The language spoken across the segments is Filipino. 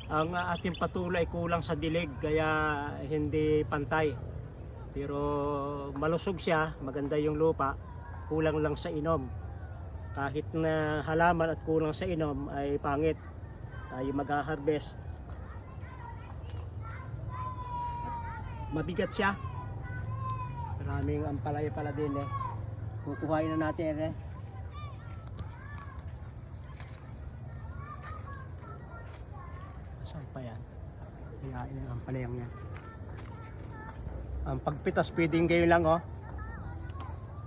Ang ating patuloy ay kulang sa dilig kaya hindi pantay. Pero malusog siya, maganda yung lupa, kulang lang sa inom. Kahit na halaman at kulang sa inom ay pangit. Tayo mag-harvest. Mabigat siya. Maraming ampalaya pala din eh. Kukuhain na natin eh. Saan pa yan? Hayain ang ampalayang yan. Ang pagpitas pwedeng gayon lang oh.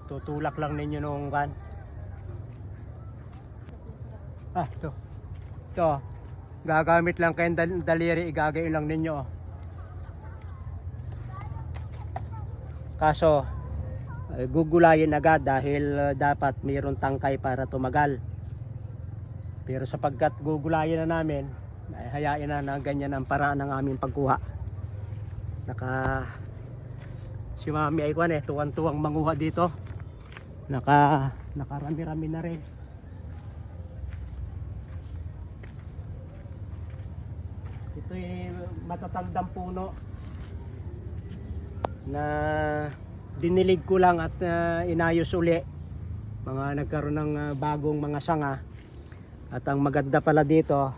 Tutulak lang ninyo nung kan. Ito. Ito. Gagamit lang kayong daliri, igagayon lang ninyo oh. Kaso gugulayin agad dahil dapat mayroon tangkay para tumagal. Pero sapagkat gugulayin na namin, ay hayain na ganyan ang paraan ng aming pagkuha. Si Mami ay kuwan eh, tuwang-tuwang manguha dito. Nakarami-rami na rin. Ito ay matatandang puno na dinilig ko lang at inayos uli. Nagkaroon ng bagong mga sanga. At ang maganda pala dito,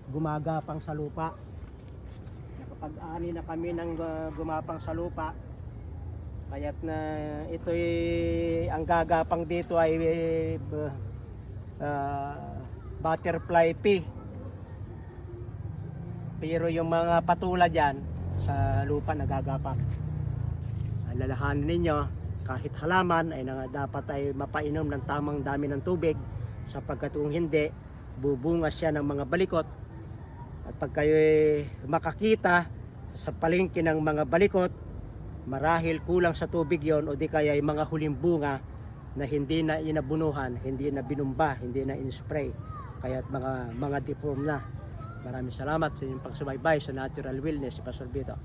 gumagapang sa lupa. Nakapag-ani na kami ng gumapang sa lupa. Kaya't na ito'y ang gagapang dito ay butterfly pea. Pero yung mga patula dyan sa lupa nagagapang. Alalahanin ninyo, kahit halaman ay dapat ay mapainom ng tamang dami ng tubig, sapagkat kung hindi, bubungas siya ng mga balikot. At pag kayo makakita sa palengke ng mga balikot, marahil kulang sa tubig yon o di kaya ay mga huling bunga na hindi na inabunuhan, hindi na binumba, hindi na in-spray, kaya mga deform na. Maraming salamat sa inyong pagsubaybay sa Natural Wellness, si Pastor Vito.